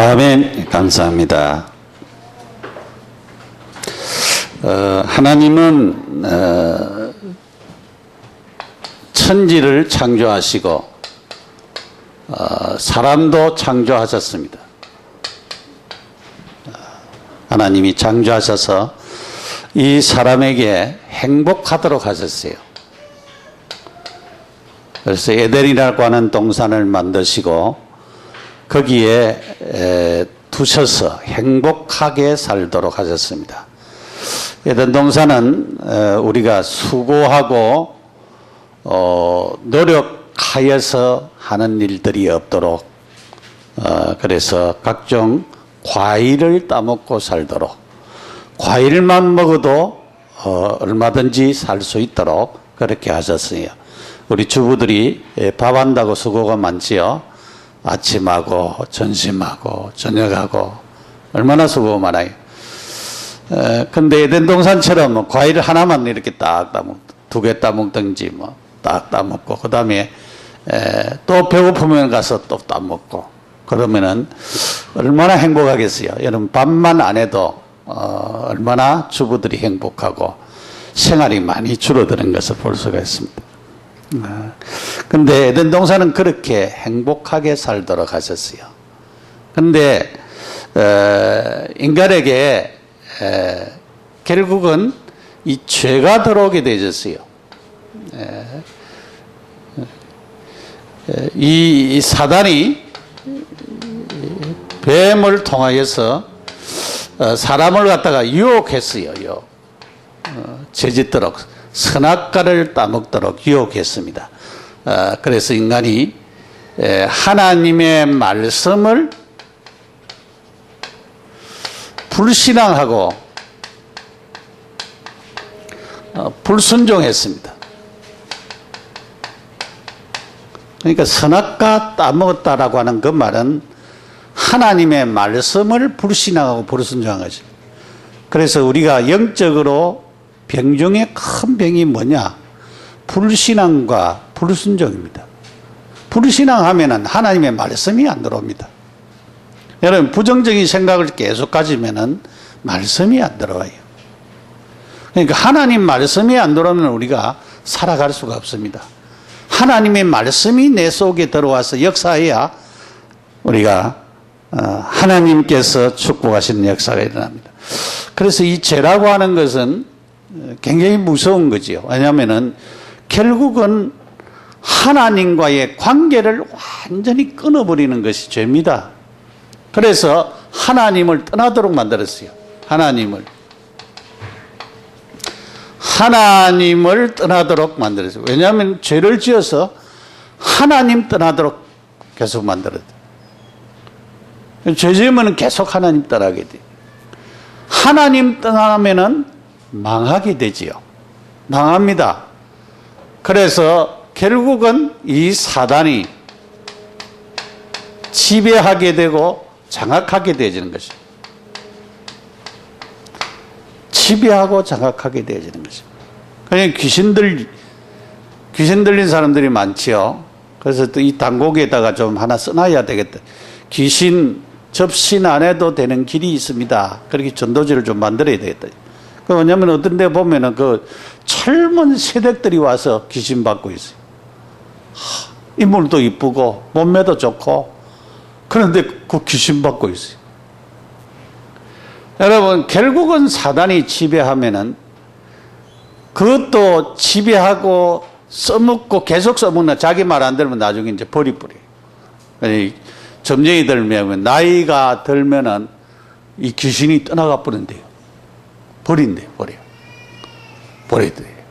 아멘. 감사합니다. 하나님은 천지를 창조하시고 사람도 창조하셨습니다. 하나님이 창조하셔서 이 사람에게 행복하도록 하셨어요. 그래서 에덴이라고 하는 동산을 만드시고 거기에 두셔서 행복하게 살도록 하셨습니다. 에덴 동산은 우리가 수고하고 노력하여서 하는 일들이 없도록 그래서 각종 과일을 따먹고 살도록, 과일만 먹어도 얼마든지 살 수 있도록 그렇게 하셨어요. 우리 주부들이 밥한다고 수고가 많지요. 아침하고 점심하고 저녁하고 얼마나 수고가 많아요. 근데 에덴 동산처럼 과일 하나만 이렇게 딱 따먹고, 두 개 따먹든지 뭐 딱 따먹고, 그 다음에 또 배고프면 가서 또 따먹고, 그러면은 얼마나 행복하겠어요. 여러분, 밥만 안 해도 얼마나 주부들이 행복하고 생활이 많이 줄어드는 것을 볼 수가 있습니다. 근데 에덴 동산은 그렇게 행복하게 살도록 하셨어요. 근데 인간에게 결국은 이 죄가 들어오게 되었어요. 이 사단이 뱀을 통하여서 사람을 갖다가 유혹했어요. 죄짓도록, 선악과를 따먹도록 유혹했습니다. 그래서 인간이 하나님의 말씀을 불신앙하고 불순종했습니다. 그러니까 선악과 따먹었다라고 하는 그 말은 하나님의 말씀을 불신앙하고 불순종한 거죠. 그래서 우리가 영적으로 병 중에 큰 병이 뭐냐? 불신앙과 불순종입니다. 불신앙하면은 하나님의 말씀이 안 들어옵니다. 여러분, 부정적인 생각을 계속 가지면은 말씀이 안 들어와요. 그러니까 하나님 말씀이 안 들어오면 우리가 살아갈 수가 없습니다. 하나님의 말씀이 내 속에 들어와서 역사해야 우리가 하나님께서 축복하시는 역사가 일어납니다. 그래서 이 죄라고 하는 것은 굉장히 무서운 거지요. 왜냐하면은 결국은 하나님과의 관계를 완전히 끊어버리는 것이 죄입니다. 그래서 하나님을 떠나도록 만들었어요. 하나님을 떠나도록 만들었어요. 왜냐하면 죄를 지어서 하나님 떠나도록 계속 만들었어요. 죄 지으면 계속 하나님 떠나게 돼요. 하나님 떠나면은 망하게 되지요. 망합니다. 그래서 결국은 이 사단이 지배하게 되고 장악하게 되어지는 것이죠. 지배하고 장악하게 되어지는 것이죠. 그냥 귀신 들린 사람들이 많지요. 그래서 또 이 단고기에다가 좀 하나 써놔야 되겠다. 귀신 접신 안 해도 되는 길이 있습니다. 그렇게 전도지를 좀 만들어야 되겠다. 왜냐하면 어떤 데 보면은 그 젊은 세댁들이 와서 귀신 받고 있어요. 인물도 이쁘고 몸매도 좋고 그런데 그 귀신 받고 있어요. 여러분, 결국은 사단이 지배하면은 그것도 지배하고 써먹고 계속 써먹는, 자기 말 안 들으면 나중에 이제 버려요. 점쟁이 들면, 나이가 들면은 이 귀신이 떠나가 버린대요. 버려야 돼.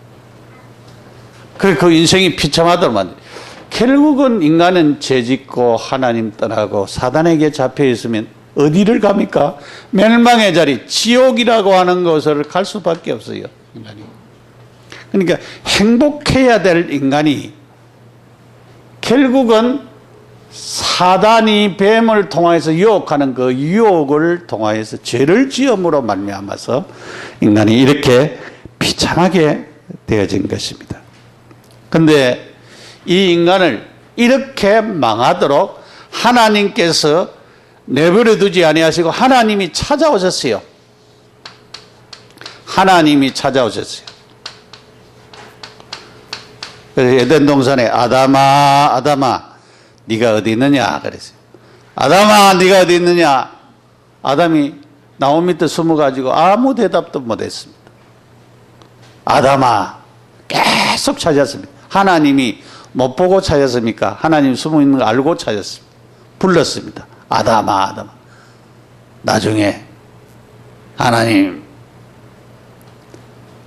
그래, 그 인생이 비참하도록 만들어요. 결국은 인간은 죄짓고 하나님 떠나고 사단에게 잡혀 있으면 어디를 갑니까? 멸망의 자리, 지옥이라고 하는 곳을 갈 수밖에 없어요, 인간이. 그러니까 행복해야 될 인간이 결국은 사단이 뱀을 통해서 유혹하는 그 유혹을 통하여서 죄를 지음으로 말미암아서 인간이 이렇게 비참하게 되어진 것입니다. 그런데 이 인간을 이렇게 망하도록 하나님께서 내버려 두지 아니하시고 하나님이 찾아오셨어요. 하나님이 찾아오셨어요. 그래서 에덴 동산에 아담아 아담아 네가 어디 있느냐 그랬어요. 아담아 네가 어디 있느냐. 아담이 나무 밑에 숨어가지고 아무 대답도 못했습니다. 아담아 계속 찾았습니다. 하나님이 못 보고 찾았습니까? 하나님 숨어있는 거 알고 찾았습니다. 불렀습니다. 아담아 아담아. 나중에 하나님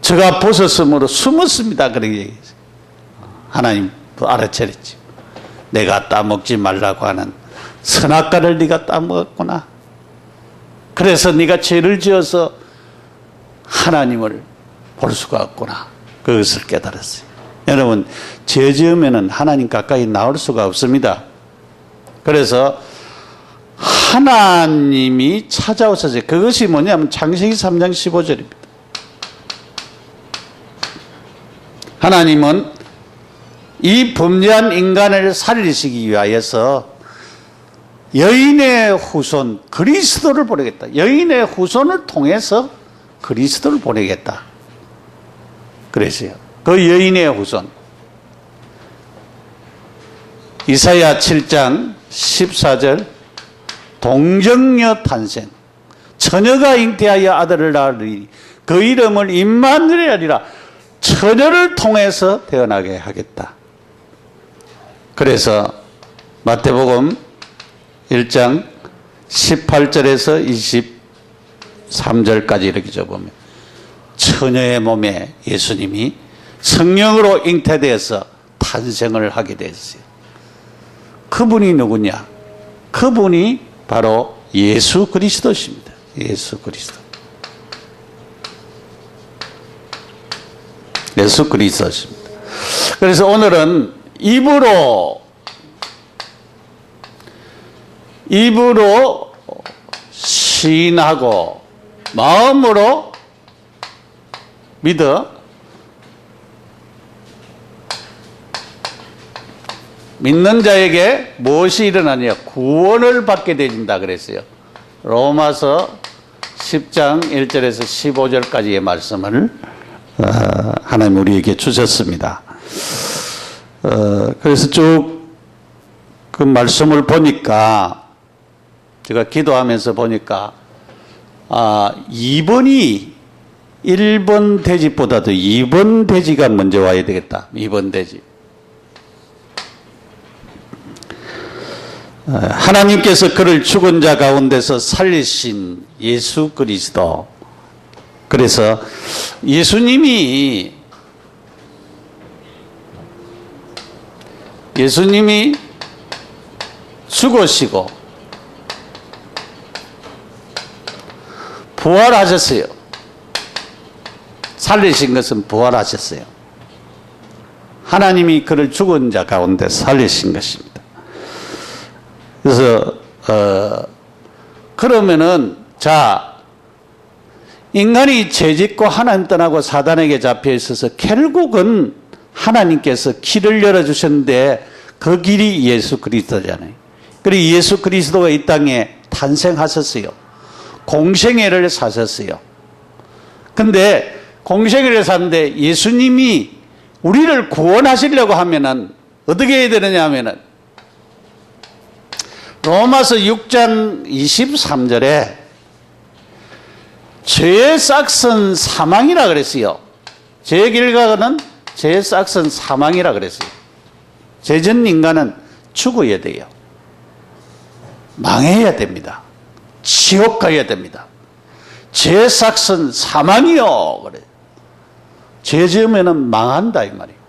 저가 벗었으므로 숨었습니다. 그렇게 얘기했어요. 하나님 알아차렸지. 내가 따먹지 말라고 하는 선악과를 네가 따먹었구나. 그래서 네가 죄를 지어서 하나님을 볼 수가 없구나. 그것을 깨달았어요. 여러분, 죄 지으면 하나님 가까이 나올 수가 없습니다. 그래서 하나님이 찾아오셨어요. 그것이 뭐냐면 창세기 3장 15절입니다. 하나님은 이 범죄한 인간을 살리시기 위하여서 여인의 후손 그리스도를 보내겠다. 여인의 후손을 통해서 그리스도를 보내겠다. 그랬어요. 그 여인의 후손. 이사야 7장 14절 동정녀 탄생. 처녀가 잉태하여 아들을 낳으리니 그 이름을 임마누엘 하리라. 처녀를 통해서 태어나게 하겠다. 그래서 마태복음 1장 18절에서 23절까지 이렇게 적으면 처녀의 몸에 예수님이 성령으로 잉태되어서 탄생을 하게 됐어요. 그분이 누구냐? 그분이 바로 예수 그리스도십니다. 예수 그리스도. 예수 그리스도십니다. 그래서 오늘은 입으로 시인하고 마음으로 믿어 믿는 자에게 무엇이 일어나냐? 구원을 받게 되진다 그랬어요. 로마서 10장 1절에서 15절까지의 말씀을 하나님 우리에게 주셨습니다. 그래서 쭉 그 말씀을 보니까 제가 기도하면서 보니까 2번이 1번 대지보다도 2번 대지가 먼저 와야 되겠다. 2번 대지. 하나님께서 그를 죽은 자 가운데서 살리신 예수 그리스도. 그래서 예수님이 죽으시고 부활하셨어요. 살리신 것은 부활하셨어요. 하나님이 그를 죽은 자 가운데 살리신 것입니다. 그래서 그러면은 자 인간이 죄짓고 하나님 떠나고 사단에게 잡혀 있어서 결국은 하나님께서 길을 열어주셨는데 그 길이 예수 그리스도잖아요. 그리고 예수 그리스도가 이 땅에 탄생하셨어요. 공생애를 사셨어요. 근데 공생애를 사는데 예수님이 우리를 구원하시려고 하면은 어떻게 해야 되느냐 하면은 로마서 6장 23절에 죄의 싹은 사망이라 그랬어요. 죄의 결과는 죄의 싹은 사망이라 그랬어요. 죄진 인간은 죽어야 돼요. 망해야 됩니다. 지옥 가야 됩니다. 죄의 싹은 사망이요. 그래. 죄 지으면은 망한다 이 말이에요.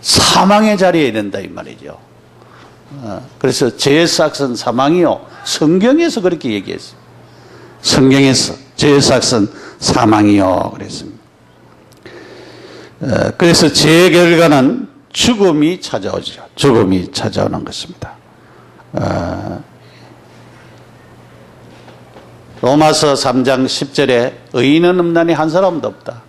사망의 자리에 된다 이 말이죠. 그래서 죄의 싹은 사망이요. 성경에서 그렇게 얘기했어요. 성경에서 죄의 싹은 사망이요. 그랬습니다. 그래서 죄의 결과는 죽음이 찾아오죠. 죽음이 찾아오는 것입니다. 로마서 3장 10절에 의인은 없나니 한 사람도 없다.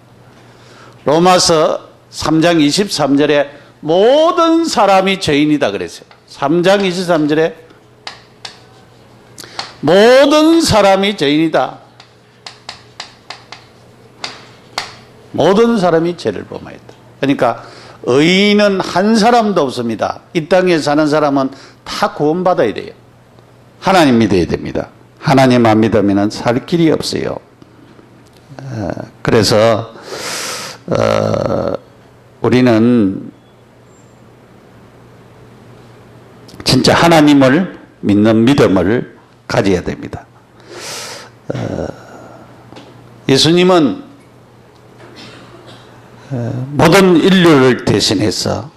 로마서 3장 23절에 모든 사람이 죄인이다 그랬어요. 3장 23절에 모든 사람이 죄인이다. 모든 사람이 죄를 범하였다. 그러니까 의인은 한 사람도 없습니다. 이 땅에 사는 사람은 다 구원받아야 돼요. 하나님 믿어야 됩니다. 하나님 안 믿으면 살 길이 없어요. 그래서 우리는 진짜 하나님을 믿는 믿음을 가져야 됩니다. 예수님은 모든 인류를 대신해서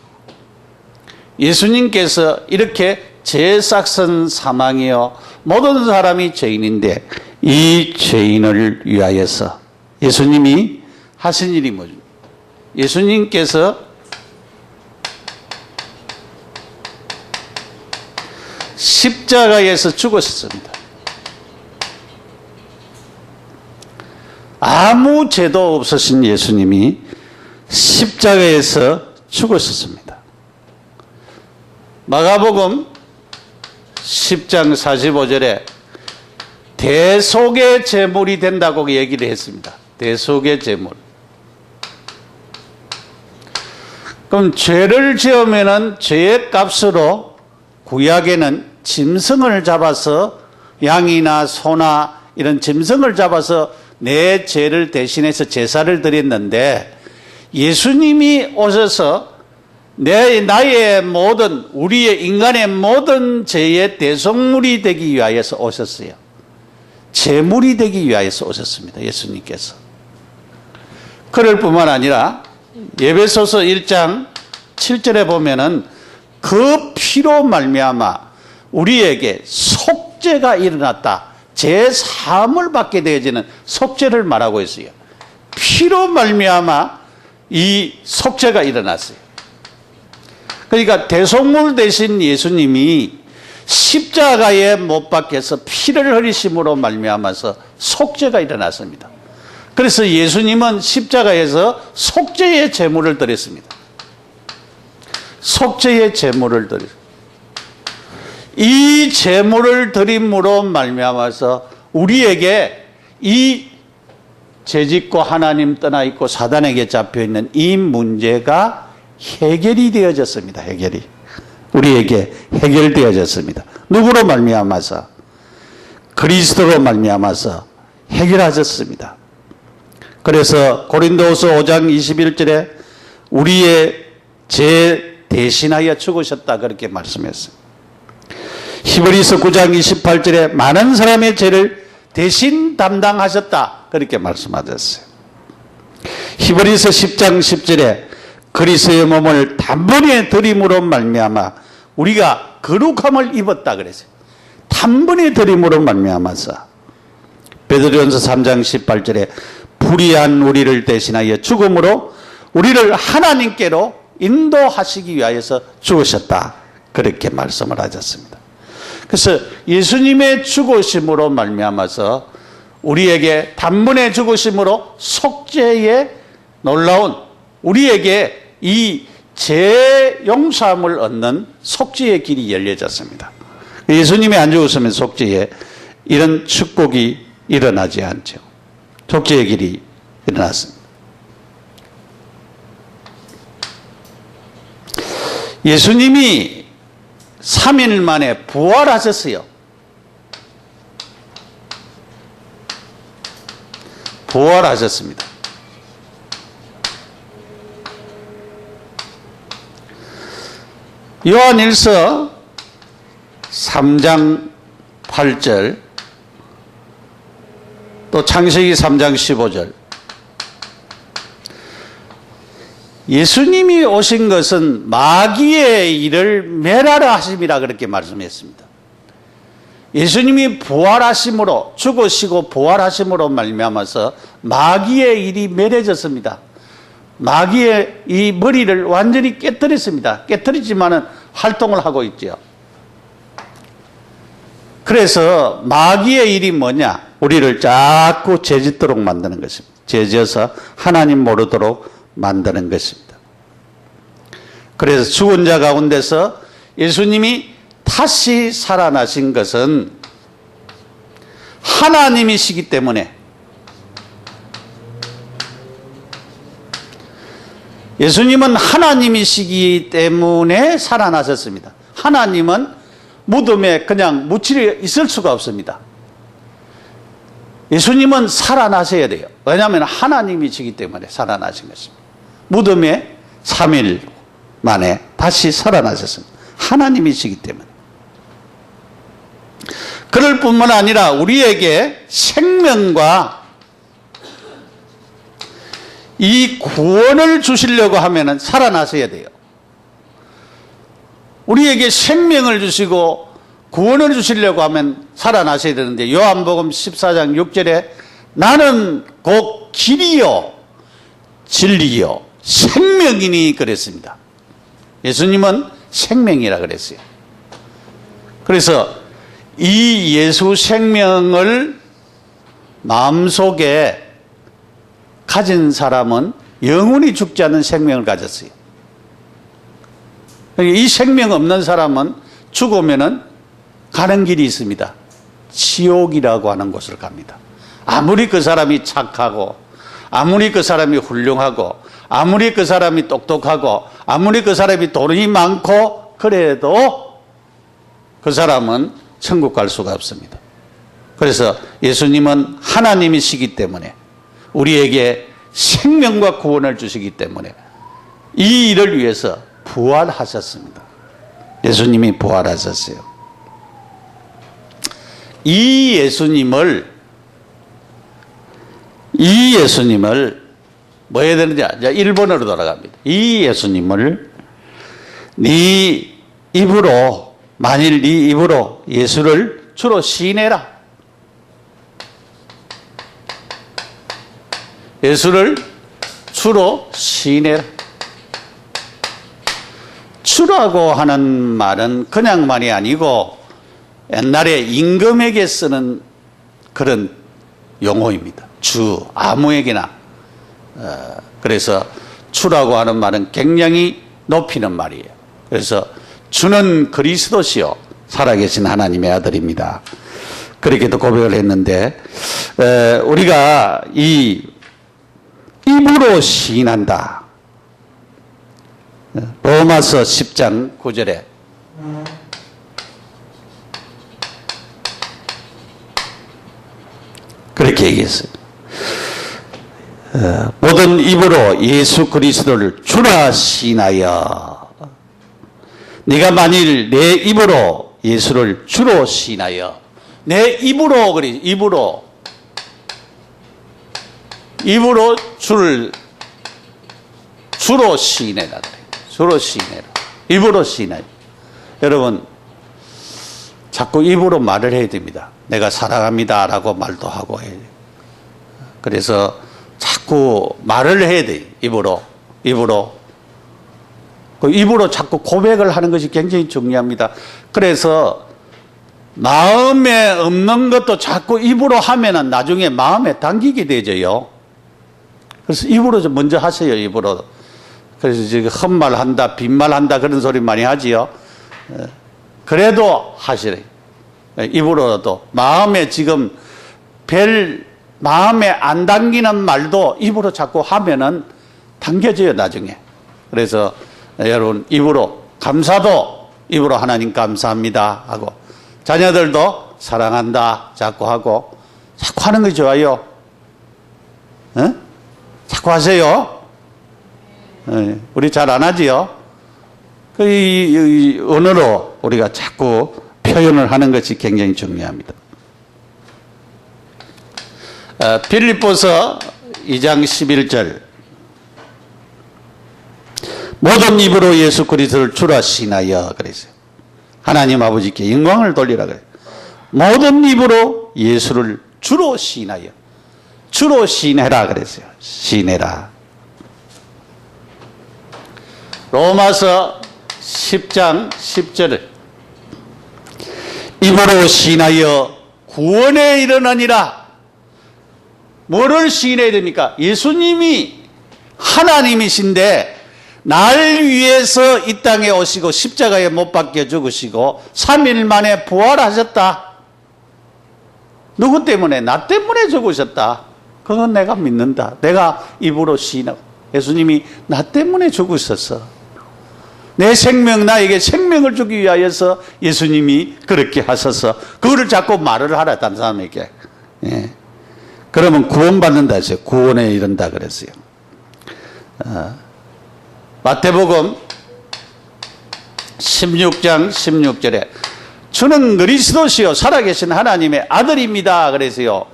예수님께서 이렇게 죄삭선 사망이요 모든 사람이 죄인인데 이 죄인을 위하여서 예수님이 하신 일이 뭐죠? 예수님께서 십자가에서 죽으셨습니다. 아무 죄도 없으신 예수님이 십자가에서 죽으셨습니다. 마가복음 10장 45절에 대속의 제물이 된다고 얘기를 했습니다. 대속의 제물. 그럼 죄를 지으면은 죄의 값으로 구약에는 짐승을 잡아서 양이나 소나 이런 짐승을 잡아서 내 죄를 대신해서 제사를 드렸는데 예수님이 오셔서 나의 모든 우리의 인간의 모든 죄의 대속물이 되기 위하여서 오셨어요. 제물이 되기 위하여서 오셨습니다. 예수님께서. 그럴 뿐만 아니라 에베소서 1장 7절에 보면은 그 피로 말미암아 우리에게 속죄가 일어났다. 죄 사함을 받게 되어지는 속죄를 말하고 있어요. 피로 말미암아 이 속죄가 일어났어요. 그러니까 대속물 대신 예수님이 십자가에 못 박혀서 피를 흘리심으로 말미암아서 속죄가 일어났습니다. 그래서 예수님은 십자가에서 속죄의 제물을 드렸습니다. 속죄의 제물을 드렸습니다. 이 제물을 드림으로 말미암아서 우리에게 이 죄짓고 하나님 떠나 있고 사단에게 잡혀 있는 이 문제가 해결이 되어졌습니다. 해결이 우리에게 해결되어졌습니다. 누구로 말미암아서? 그리스도로 말미암아서 해결하셨습니다. 그래서 고린도후서 5장 21절에 우리의 죄 대신하여 죽으셨다 그렇게 말씀했어요. 히브리서 9장 28절에 많은 사람의 죄를 대신 담당하셨다 그렇게 말씀하셨어요. 히브리서 10장 10절에 그리스도의 몸을 단번에 드림으로 말미암아 우리가 거룩함을 입었다 그랬어요. 단번에 드림으로 말미암아서 베드로전서 3장 18절에 불의한 우리를 대신하여 죽음으로 우리를 하나님께로 인도하시기 위하여서 죽으셨다 그렇게 말씀을 하셨습니다. 그래서 예수님의 죽으심으로 말미암아서 우리에게 단번에 죽으심으로 속죄의 놀라운 우리에게 이 죄 용서함을 얻는 속죄의 길이 열려졌습니다. 예수님이 안 죽었으면 속죄에 이런 축복이 일어나지 않죠. 속죄의 길이 일어났습니다. 예수님이 3일 만에 부활하셨어요. 부활하셨습니다. 요한일서 3장 8절 또 창세기 3장 15절 예수님이 오신 것은 마귀의 일을 멸하라 하심이라 그렇게 말씀했습니다. 예수님이 부활하심으로 죽으시고 부활하심으로 말미암아서 마귀의 일이 멸해졌습니다. 마귀의 이 머리를 완전히 깨뜨렸습니다. 깨뜨리지만은 활동을 하고 있죠. 그래서 마귀의 일이 뭐냐? 우리를 자꾸 죄짓도록 만드는 것입니다. 죄지어서 하나님 모르도록 만드는 것입니다. 그래서 죽은 자 가운데서 예수님이 다시 살아나신 것은 하나님이시기 때문에, 예수님은 하나님이시기 때문에 살아나셨습니다. 하나님은 무덤에 그냥 묻혀 있을 수가 없습니다. 예수님은 살아나셔야 돼요. 왜냐하면 하나님이시기 때문에 살아나신 것입니다. 무덤에 3일 만에 다시 살아나셨습니다. 하나님이시기 때문에. 그럴 뿐만 아니라 우리에게 생명과 이 구원을 주시려고 하면 살아나셔야 돼요. 우리에게 생명을 주시고 구원을 주시려고 하면 살아나셔야 되는데, 요한복음 14장 6절에 나는 곧 길이요 진리요 생명이니 그랬습니다. 예수님은 생명이라 그랬어요. 그래서 이 예수 생명을 마음속에 가진 사람은 영원히 죽지 않는 생명을 가졌어요. 이 생명 없는 사람은 죽으면은 가는 길이 있습니다. 지옥이라고 하는 곳을 갑니다. 아무리 그 사람이 착하고, 아무리 그 사람이 훌륭하고, 아무리 그 사람이 똑똑하고, 아무리 그 사람이 돈이 많고, 그래도 그 사람은 천국 갈 수가 없습니다. 그래서 예수님은 하나님이시기 때문에, 우리에게 생명과 구원을 주시기 때문에 이 일을 위해서 부활하셨습니다. 예수님이 부활하셨어요. 이 예수님을 뭐 해야 되는지, 이제 1번으로 돌아갑니다. 이 예수님을 네 입으로, 만일 네 입으로 예수를 주로 시인해라. 예수를 주로 시인해라. 주라고 하는 말은 그냥 말이 아니고 옛날에 임금에게 쓰는 그런 용어입니다. 주, 아무에게나. 그래서 주라고 하는 말은 굉장히 높이는 말이에요. 그래서 주는 그리스도시요 살아계신 하나님의 아들입니다. 그렇게도 고백을 했는데, 우리가 이 입으로 시인한다. 로마서 10장 9절에 그렇게 얘기했어요. 모든 입으로 예수 그리스도를 주라 시인하여, 네가 만일 내 입으로 예수를 주로 시인하여, 내 입으로, 그래, 입으로 주를 주로 시인해라. 그래. 주로 시인해라. 입으로 시인해라. 여러분, 자꾸 입으로 말을 해야 됩니다. 내가 사랑합니다 라고 말도 하고 해야 돼요. 그래서 자꾸 말을 해야 돼요. 입으로. 그 입으로 자꾸 고백을 하는 것이 굉장히 중요합니다. 그래서 마음에 없는 것도 자꾸 입으로 하면은 나중에 마음에 담기게 되죠요. 그래서 입으로 좀 먼저 하세요. 입으로. 그래서 지금 헛말한다, 빈말한다 그런 소리 많이 하지요. 그래도 하시래. 입으로도 마음에 지금 마음에 안 담기는 말도 입으로 자꾸 하면은 담겨져요 나중에. 그래서 여러분, 입으로 감사도 입으로 하나님 감사합니다 하고, 자녀들도 사랑한다 자꾸 하고, 자꾸 하는 거 좋아요. 자꾸 하세요. 우리 잘 안 하지요. 이 언어로 우리가 자꾸 표현을 하는 것이 굉장히 중요합니다. 빌립보서 2장 11절, 모든 입으로 예수 그리스도를 주라 시인하여 그랬어요. 하나님 아버지께 영광을 돌리라 그래요. 모든 입으로 예수를 주로 시인하여, 주로 시인해라 그랬어요. 시인해라. 로마서 10장 10절을 입으로 시인하여 구원에 이르느니라. 뭐를 시인해야 됩니까? 예수님이 하나님이신데 날 위해서 이 땅에 오시고 십자가에 못 박혀 죽으시고 3일 만에 부활하셨다. 누구 때문에? 나 때문에 죽으셨다. 그건 내가 믿는다. 내가 입으로 시인하고. 예수님이 나 때문에 죽으셨어. 내 생명, 나에게 생명을 주기 위하여서 예수님이 그렇게 하셔서 그거를 자꾸 말을 하라, 다른 사람에게. 예. 그러면 구원받는다 했어요. 구원에 이른다 그랬어요. 마태복음 16장 16절에 주는 그리스도시요 살아계신 하나님의 아들입니다 그랬어요.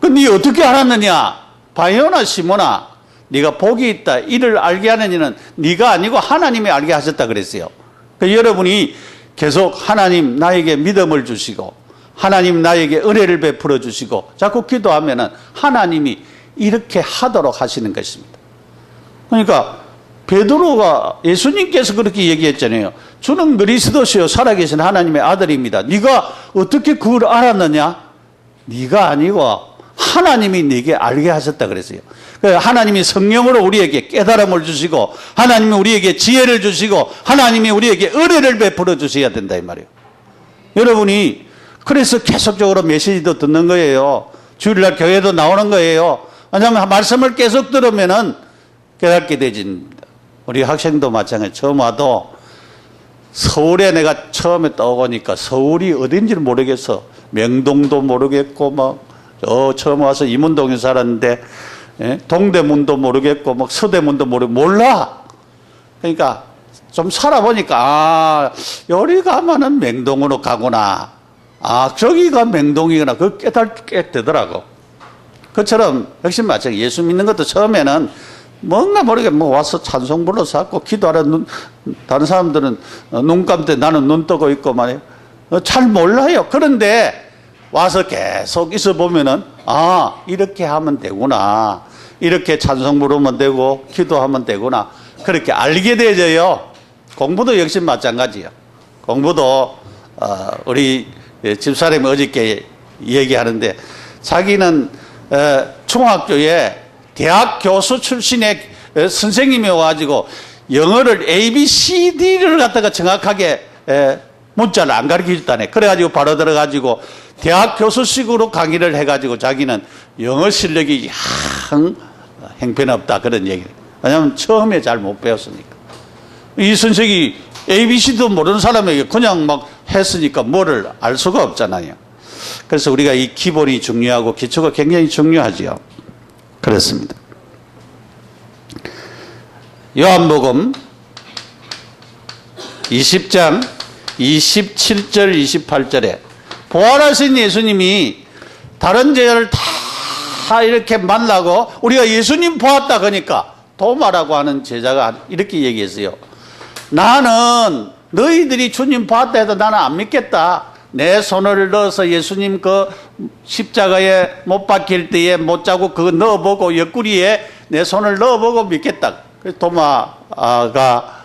근데 어떻게 알았느냐? 바요나 시몬아, 네가 복이 있다. 이를 알게 하는 이는 네가 아니고 하나님이 알게 하셨다 그랬어요. 그러니까 여러분이 계속 하나님 나에게 믿음을 주시고 하나님 나에게 은혜를 베풀어 주시고 자꾸 기도하면은 하나님이 이렇게 하도록 하시는 것입니다. 그러니까 베드로가 예수님께서 그렇게 얘기했잖아요. 주는 그리스도시요 살아계신 하나님의 아들입니다. 네가 어떻게 그걸 알았느냐? 네가 아니고 하나님이 네게 알게 하셨다 그랬어요. 하나님이 성령으로 우리에게 깨달음을 주시고 하나님이 우리에게 지혜를 주시고 하나님이 우리에게 은혜를 베풀어 주셔야 된다 이 말이에요. 여러분이 그래서 계속적으로 메시지도 듣는 거예요. 주일날 교회도 나오는 거예요. 왜냐하면 말씀을 계속 들으면은 깨닫게 되집니다. 우리 학생도 마찬가지. 처음 와도 서울에 내가 처음에 떠오니까 서울이 어딘지를 모르겠어. 명동도 모르겠고 막 처음 와서 이문동에 살았는데 동대문도 모르겠고 막 서대문도 몰라. 그러니까 좀 살아보니까 여기 가면은 명동으로 가구나. 저기가 명동이구나. 그거 깨닫게 되더라고. 그처럼 역시 마찬가지. 예수 믿는 것도 처음에는 뭔가 모르게 와서 찬송 불러서 하고 기도하라. 다른 사람들은 눈 감대 나는 눈 뜨고 있고 말이에요. 잘 몰라요. 그런데 와서 계속 있어 보면은 이렇게 하면 되구나. 이렇게 찬송 부르면 되고 기도하면 되구나. 그렇게 알게 되져요. 공부도 역시 마찬가지예요. 공부도 우리 집사람이 어저께 얘기하는데 자기는 중학교에 대학 교수 출신의 선생님이 와가지고 영어를 ABCD를 갖다가 정확하게 문자를 안 가르쳐줬다네. 그래가지고 바로 들어가지고 대학 교수식으로 강의를 해가지고 자기는 영어 실력이 형편없다 그런 얘기를. 왜냐하면 처음에 잘 못 배웠으니까. 이 선생이 ABC도 모르는 사람에게 그냥 막 했으니까 뭐를 알 수가 없잖아요. 그래서 우리가 이 기본이 중요하고 기초가 굉장히 중요하지요. 그렇습니다. 요한복음 20장 27절 28절에 부활하신 예수님이 다른 제자를 다 이렇게 만나고 우리가 예수님 보았다 그러니까 도마라고 하는 제자가 이렇게 얘기했어요. 나는 너희들이 주님 보았다 해도 나는 안 믿겠다. 내 손을 넣어서 예수님 그 십자가에 못 박힐 때에 못자국 그거 넣어보고 옆구리에 내 손을 넣어보고 믿겠다. 그래서 도마가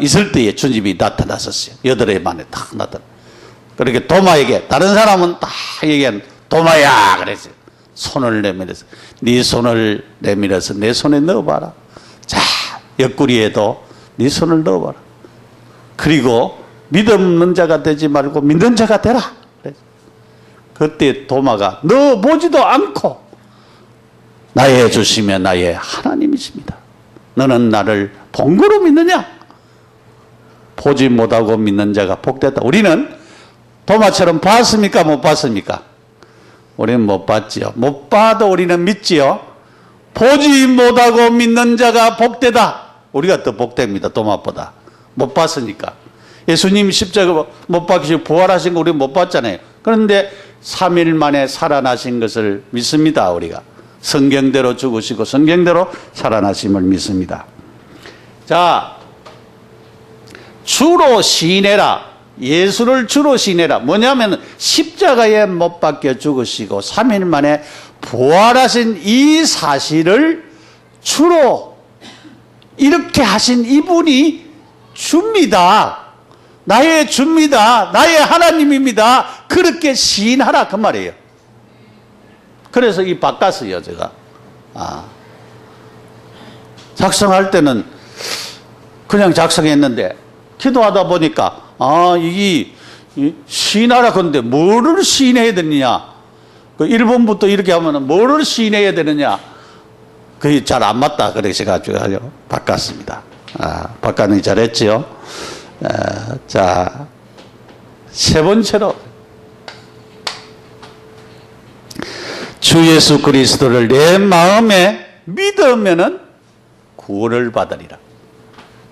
있을 때에 주님이 나타났었어요. 8해 만에 딱 나타났어요. 그렇게 도마에게 다른 사람은 다 얘기한 도마야 그랬어요. 손을 내밀어서 네 손을 내밀어서 내 손에 넣어봐라. 자 옆구리에도 네 손을 넣어봐라. 그리고 믿음 없는 자가 되지 말고 믿는 자가 되라. 그때 도마가 넣어보지도 않고 나의 주시며 나의 하나님이십니다. 너는 나를 본 거로 믿느냐? 보지 못하고 믿는 자가 복되다. 우리는 도마처럼 봤습니까? 못 봤습니까? 우리는 못 봤지요. 못 봐도 우리는 믿지요. 보지 못하고 믿는 자가 복되다. 우리가 더 복됩니다. 도마보다. 못 봤으니까. 예수님 십자가 못 박히시고 부활하신 거 우리 못 봤잖아요. 그런데 3일 만에 살아나신 것을 믿습니다. 우리가. 성경대로 죽으시고 성경대로 살아나심을 믿습니다. 자, 주로 시인해라. 예수를 주로 시인해라. 뭐냐면 십자가에 못 박혀 죽으시고 3일 만에 부활하신 이 사실을 주로 이렇게 하신 이분이 줍니다. 나의 줍니다. 나의 하나님입니다. 그렇게 시인하라 그 말이에요. 그래서 이 바꿨어요 제가. 작성할 때는 그냥 작성했는데 기도하다 보니까 이게 시인하라 건데 뭐를 시인해야 되느냐? 그 1번부터 이렇게 하면 뭐를 시인해야 되느냐? 그게 잘 안 맞다. 그래서 가지고 바꿨습니다. 바꿨는 잘했지요. 자, 세 번째로 주 예수 그리스도를 내 마음에 믿으면은 구원을 받으리라.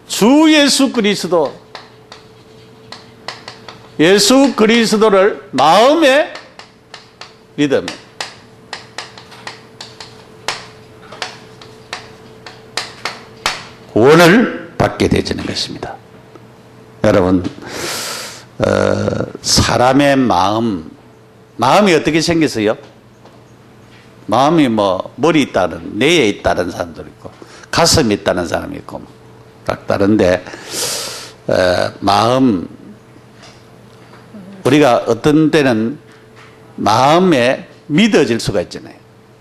주 예수 그리스도를 마음에 믿으면 구원을 받게 되지는 것입니다. 여러분, 사람의 마음이 어떻게 생겼어요? 마음이 머리 있다는, 뇌에 있다는 사람도 있고, 가슴이 있다는 사람이 있고, 각 다른데, 마음, 우리가 어떤 때는 마음에 믿어질 수가 있잖아요.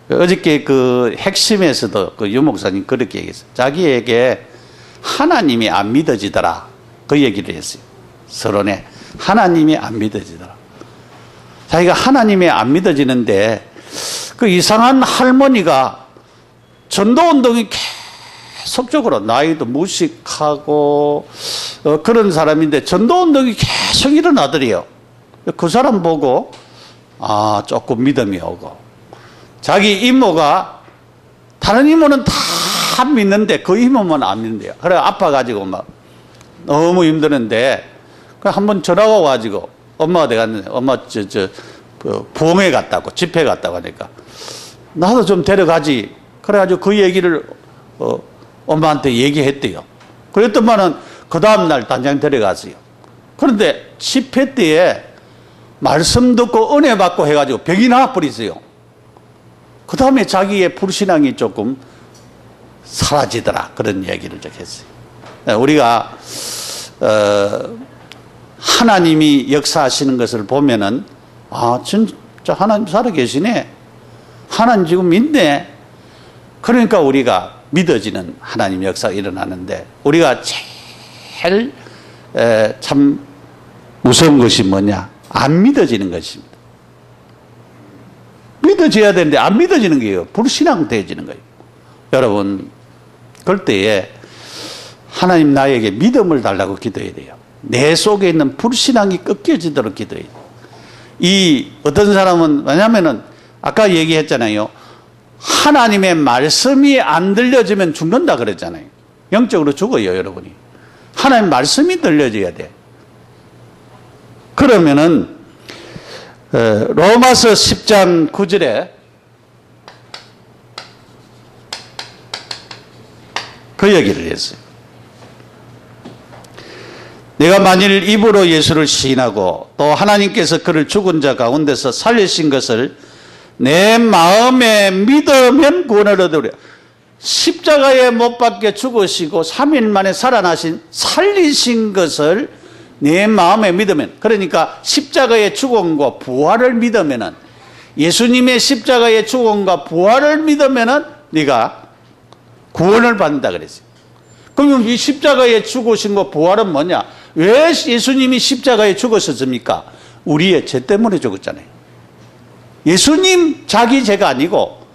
어저께 그 핵심에서도 그 유목사님 그렇게 얘기했어요. 자기에게 하나님이 안 믿어지더라. 그 얘기를 했어요. 서론에. 하나님이 안 믿어지더라. 자기가 하나님이 안 믿어지는데 그 이상한 할머니가 전도운동이 계속적으로 나이도 무식하고 그런 사람인데 전도운동이 계속 일어나더래요. 그 사람 보고 조금 믿음이 오고 자기 이모가 다른 이모는 다 믿는데 그 이모만 안 믿는데요. 그래 아파가지고 막 너무 힘드는데 한번 전화가 와가지고 엄마가 어디 갔는데 엄마 부흥회 갔다고 집회 갔다고 하니까 나도 좀 데려가지. 그래가지고 그 얘기를 엄마한테 얘기했대요. 그랬더만은 그 다음날 단장 데려갔어요. 그런데 집회 때에 말씀 듣고 은혜 받고 해가지고 병이 나와버렸어요. 그 다음에 자기의 불신앙이 조금 사라지더라. 그런 얘기를 했어요. 우리가 하나님이 역사하시는 것을 보면은 진짜 하나님 살아계시네. 하나님 지금 있네. 그러니까 우리가 믿어지는 하나님 역사가 일어나는데 우리가 제일 참 무서운 것이 뭐냐? 안 믿어지는 것입니다. 믿어져야 되는데 안 믿어지는 거예요. 불신앙 되어지는 거예요. 여러분, 그럴 때에 하나님 나에게 믿음을 달라고 기도해야 돼요. 내 속에 있는 불신앙이 꺾여지도록 기도해야 돼요. 이 어떤 사람은 왜냐하면은 아까 얘기했잖아요. 하나님의 말씀이 안 들려지면 죽는다 그랬잖아요. 영적으로 죽어요, 여러분이. 하나님 말씀이 들려져야 돼. 그러면은 로마서 10장 9절에 그 얘기를 했어요. 내가 만일 입으로 예수를 시인하고 또 하나님께서 그를 죽은 자 가운데서 살리신 것을 내 마음에 믿으면 구원을 얻으리라. 십자가에 못 박혀 죽으시고 3일 만에 살아나신 살리신 것을 내 마음에 믿으면, 그러니까 십자가의 죽음과 부활을 믿으면은, 예수님의 십자가의 죽음과 부활을 믿으면은 네가 구원을 받는다 그랬어요. 그러면 이 십자가의 죽으신 거 부활은 뭐냐? 왜 예수님이 십자가에 죽었습니까? 우리의 죄 때문에 죽었잖아요. 예수님 자기 죄가 아니고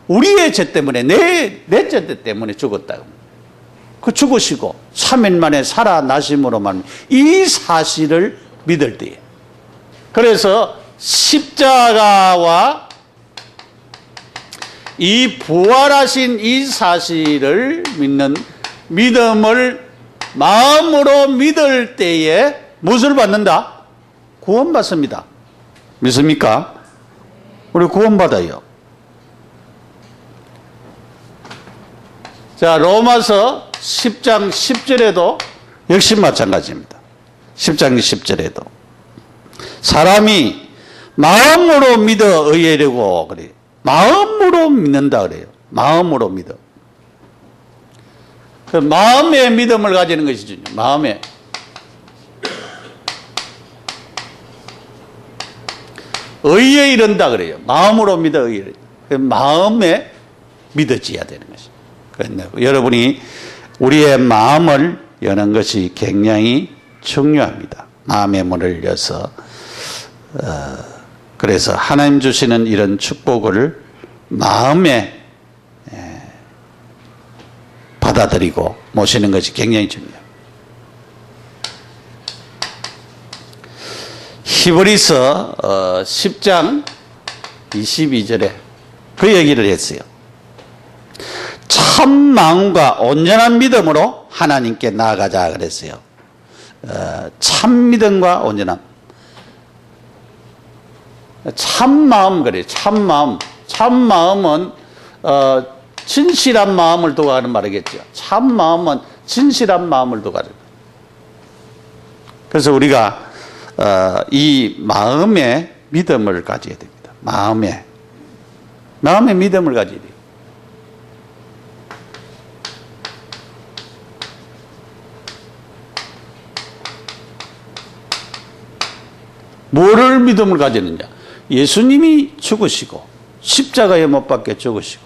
우리의 죄 때문에 내 죄 때문에 죽었다. 그 죽으시고 3일 만에 살아나심으로만 이 사실을 믿을 때에, 그래서 십자가와 이 부활하신 이 사실을 믿는 믿음을 마음으로 믿을 때에 무엇을 받는다? 구원받습니다. 믿습니까? 우리 구원받아요. 자, 로마서 10장 10절에도 역시 마찬가지입니다. 10장 10절에도 사람이 마음으로 믿어 의에이르고 그래요. 마음으로 믿는다 그래요. 마음으로 믿어. 그 마음의 믿음을 가지는 것이 중요해요. 마음에. 의에 이른다 그래요. 마음으로 믿어 의에. 마음에 믿어져야 되는 것입니다. 여러분이 우리의 마음을 여는 것이 굉장히 중요합니다. 마음의 문을 여서 그래서 하나님 주시는 이런 축복을 마음에 받아들이고 모시는 것이 굉장히 중요해요. 히브리서 10장 22절에 그 얘기를 했어요. 참 마음과 온전한 믿음으로 하나님께 나아가자 그랬어요. 참 믿음과 온전함. 참 마음 그래요. 참 마음. 참 마음은 진실한 마음을 두고 하는 말이겠죠. 참 마음은 진실한 마음을 두고 하는. 그래서 우리가 이 마음의 믿음을 가져야 됩니다. 마음의 믿음을 가져야 돼요. 뭐를 믿음을 가지느냐? 예수님이 죽으시고 십자가에 못 박혀 죽으시고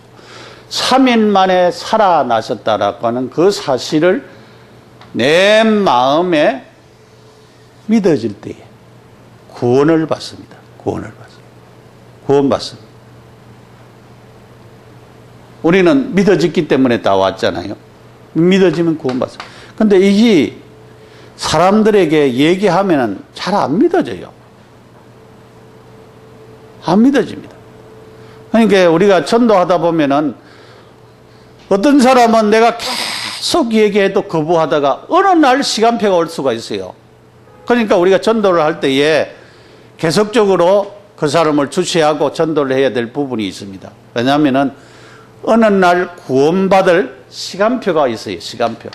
3일 만에 살아나셨다라고 하는 그 사실을 내 마음에 믿어질 때에 구원을 받습니다. 구원받습니다. 우리는 믿어졌기 때문에 다 왔잖아요. 믿어지면 구원받습니다. 근데 이게 사람들에게 얘기하면 잘 안 믿어져요. 안 믿어집니다. 그러니까 우리가 전도하다 보면은 어떤 사람은 내가 계속 얘기해도 거부하다가 어느 날 시간표가 올 수가 있어요. 그러니까 우리가 전도를 할 때에 계속적으로 그 사람을 주시하고 전도를 해야 될 부분이 있습니다. 왜냐하면은 어느 날 구원받을 시간표가 있어요. 시간표.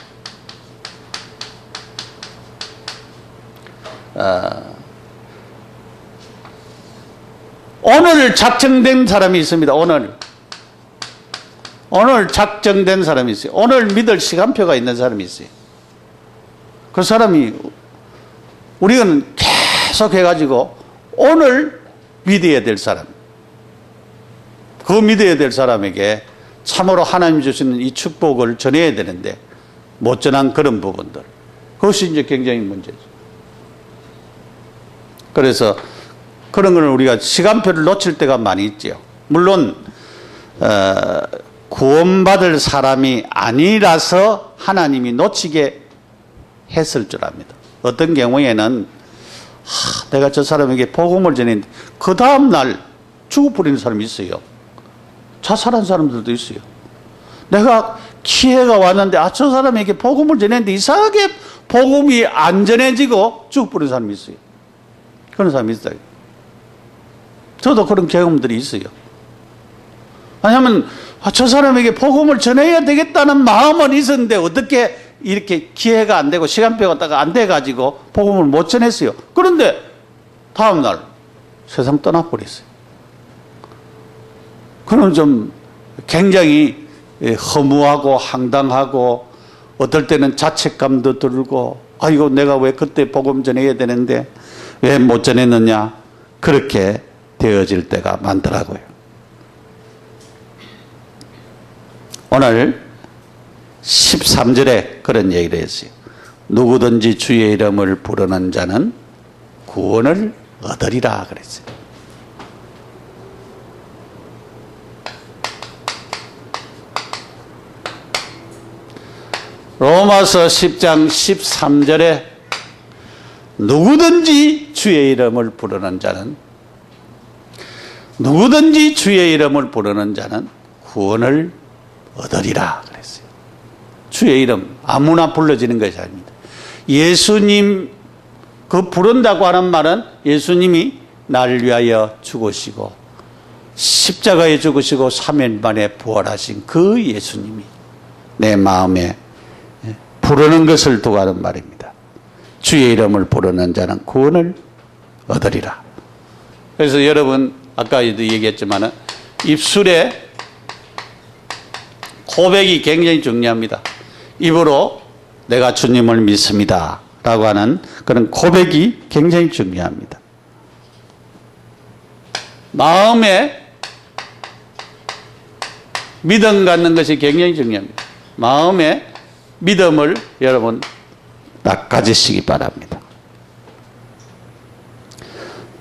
오늘 작정된 사람이 있습니다. 오늘 작정된 사람이 있어요. 오늘 믿을 시간표가 있는 사람이 있어요. 그 사람이 우리는 계속 해가지고 오늘 믿어야 될 사람, 그 믿어야 될 사람에게 참으로 하나님 주시는 이 축복을 전해야 되는데 못 전한 그런 부분들, 그것이 이제 굉장히 문제죠. 그래서 그런 걸 우리가 시간표를 놓칠 때가 많이 있죠. 물론 구원받을 사람이 아니라서 하나님이 놓치게 했을 줄 압니다. 어떤 경우에는 내가 저 사람에게 복음을 전했는데 그 다음날 죽어버리는 사람이 있어요. 자살한 사람들도 있어요. 내가 기회가 왔는데 저 사람에게 복음을 전했는데 이상하게 복음이 안 전해지고 죽어버리는 사람이 있어요. 그런 사람이 있어요. 저도 그런 경험들이 있어요. 왜냐하면 저 사람에게 복음을 전해야 되겠다는 마음은 있었는데 어떻게 이렇게 기회가 안 되고 시간표가 딱 안 돼가지고 복음을 못 전했어요. 그런데 다음날 세상 떠나버렸어요. 그럼 좀 굉장히 허무하고 황당하고 어떨 때는 자책감도 들고 이거 내가 왜 그때 복음 전해야 되는데 왜 못 전했느냐, 그렇게 되어질 때가 많더라고요. 오늘 13절에 그런 얘기를 했어요. 누구든지 주의 이름을 부르는 자는 구원을 얻으리라 그랬어요. 로마서 10장 13절에 누구든지 주의 이름을 부르는 자는 구원을 얻으리라 그랬어요. 주의 이름 아무나 불러지는 것이 아닙니다. 예수님 그 부른다고 하는 말은 예수님이 나를 위하여 죽으시고 십자가에 죽으시고 3일 만에 부활하신 그 예수님이 내 마음에 부르는 것을 두고 하는 말입니다. 주의 이름을 부르는 자는 구원을 얻으리라. 그래서 여러분 아까도 얘기했지만 입술에 고백이 굉장히 중요합니다. 입으로 내가 주님을 믿습니다 라고 하는 그런 고백이 굉장히 중요합니다. 마음에 믿음 갖는 것이 굉장히 중요합니다. 마음에 믿음을 여러분 딱 가지시기 바랍니다.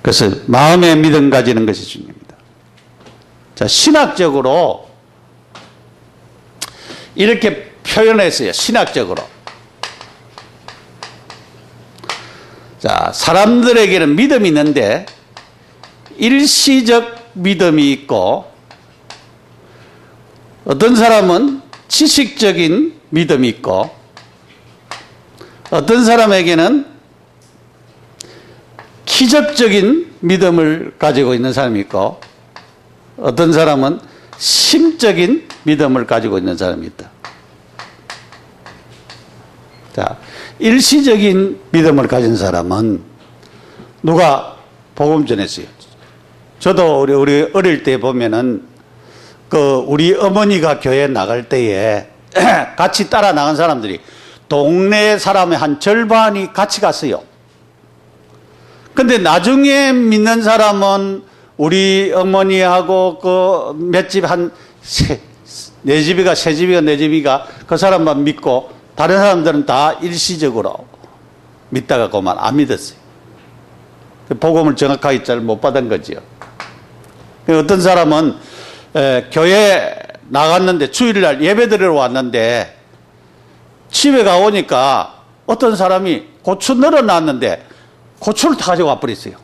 그래서 마음의 믿음 가지는 것이 중요합니다. 자, 신학적으로 이렇게 표현했어요. 신학적으로. 자, 사람들에게는 믿음이 있는데 일시적 믿음이 있고 어떤 사람은 지식적인 믿음이 있고 어떤 사람에게는 기적적인 믿음을 가지고 있는 사람이 있고 어떤 사람은 심적인 믿음을 가지고 있는 사람이 있다. 자, 일시적인 믿음을 가진 사람은 누가 복음 전했어요. 저도 우리 어릴 때 보면은 우리 어머니가 교회 나갈 때에 같이 따라 나간 사람들이 동네 사람의 한 절반이 같이 갔어요. 근데 나중에 믿는 사람은 우리 어머니하고 몇 집 네 집이가 세 집이가 네 집이가 그 사람만 믿고 다른 사람들은 다 일시적으로 믿다가 그만 안 믿었어요. 복음을 정확하게 잘 못 받은 거지요. 어떤 사람은 교회 나갔는데 주일날 예배 드리러 왔는데 집에 가오니까 어떤 사람이 고추 늘어놨는데 고추를 다 가지고 와버렸어요.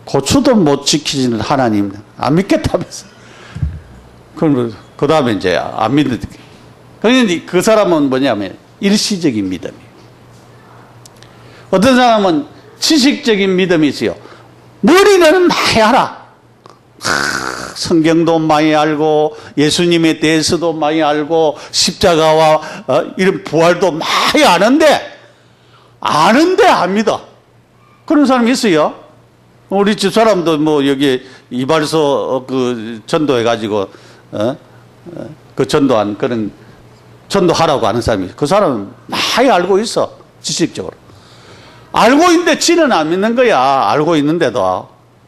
고추도 못 지키시는 하나님 안 믿겠다면서. 그럼 그 다음에 이제 안 믿는. 그런데 그 사람은 뭐냐면 일시적인 믿음이에요. 어떤 사람은 지식적인 믿음이 있어요. 머리는 많이 알아. 성경도 많이 알고 예수님에 대해서도 많이 알고 십자가와 이런 부활도 많이 아는데 안 믿어. 그런 사람이 있어요. 우리 집 사람도 뭐 여기 이발소 전도해가지고 그 전도한 그런 전도하라고 하는 사람이 그 사람은 많이 알고 있어. 지식적으로 알고 있는데 지는 안 믿는 거야. 알고 있는데도.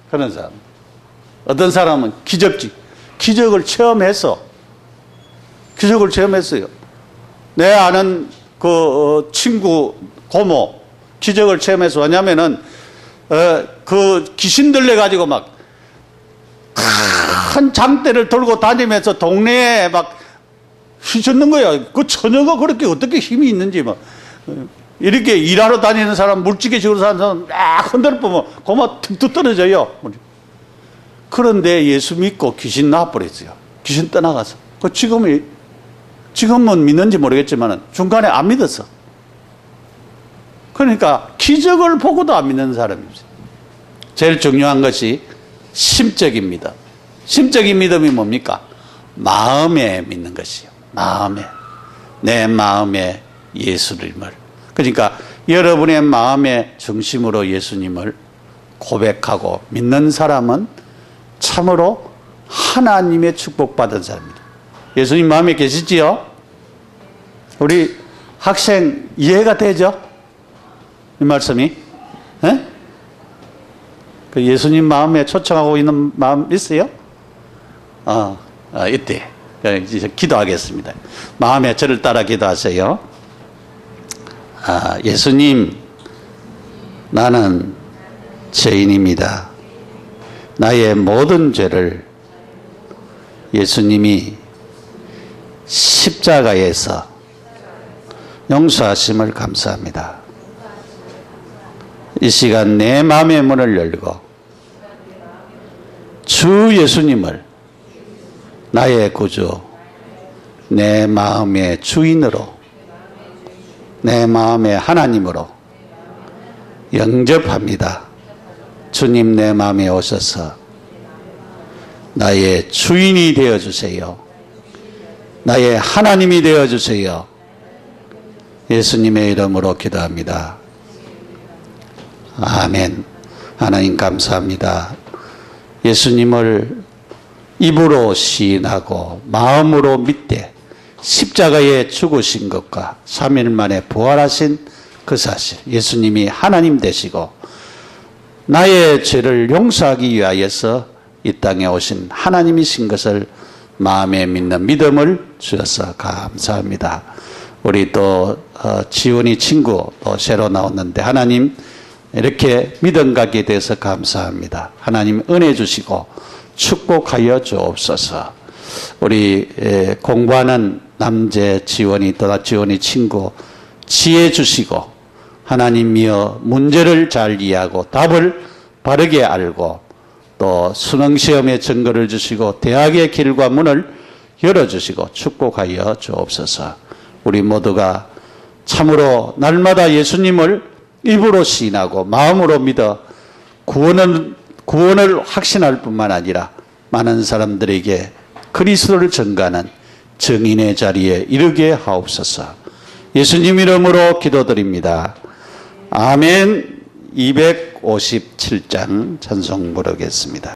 그런 사람. 어떤 사람은 기적을 체험했어요. 내 아는 그 친구 고모 기적을 체험해서. 왜냐면은 그 귀신 들려가지고 막 큰 장대를 들고 다니면서 동네에 막 휘젓는 거야. 그 처녀가 그렇게 어떻게 힘이 있는지 막 이렇게 일하러 다니는 사람, 물지개식으로 사는 사람 막 흔들어 보면 고마 툭툭 떨어져요. 그런데 예수 믿고 귀신 나와버렸어요. 귀신 떠나가서. 지금은 믿는지 모르겠지만 중간에 안 믿었어. 그러니까 기적을 보고도 안 믿는 사람이죠. 제일 중요한 것이 심적인 믿음. 심적인 믿음이 뭡니까? 마음에 믿는 것이요. 내 마음에 예수님을. 그러니까 여러분의 마음의 중심으로 예수님을 고백하고 믿는 사람은 참으로 하나님의 축복받은 사람입니다. 예수님 마음에 계시지요? 우리 학생 이해가 되죠? 이 말씀이? 네? 그 예수님 마음에 초청하고 있는 마음 있어요? 이때 이제 기도하겠습니다. 마음에 저를 따라 기도하세요. 예수님, 나는 죄인입니다. 나의 모든 죄를 예수님이 십자가에서 용서하심을 감사합니다. 이 시간 내 마음의 문을 열고 주 예수님을 나의 구주, 내 마음의 주인으로, 내 마음의 하나님으로 영접합니다. 주님 내 마음에 오셔서 나의 주인이 되어주세요. 나의 하나님이 되어주세요. 예수님의 이름으로 기도합니다. 아멘. 하나님 감사합니다. 예수님을 입으로 시인하고 마음으로 믿되 십자가에 죽으신 것과 3일 만에 부활하신 그 사실, 예수님이 하나님 되시고 나의 죄를 용서하기 위하여서 이 땅에 오신 하나님이신 것을 마음에 믿는 믿음을 주셔서 감사합니다. 우리 또 지훈이 친구 또 새로 나왔는데 하나님 이렇게 믿음 갖게 돼서 감사합니다. 하나님 은혜 주시고 축복하여 주옵소서. 우리 공부하는 남재 지원이 또나 지원이 친구 지혜 주시고 하나님이여 문제를 잘 이해하고 답을 바르게 알고 또 수능시험의 증거를 주시고 대학의 길과 문을 열어주시고 축복하여 주옵소서. 우리 모두가 참으로 날마다 예수님을 입으로 시인하고 마음으로 믿어 구원을 확신할 뿐만 아니라 많은 사람들에게 그리스도를 전가하는 증인의 자리에 이르게 하옵소서. 예수님 이름으로 기도드립니다. 아멘. 257장 찬송 부르겠습니다.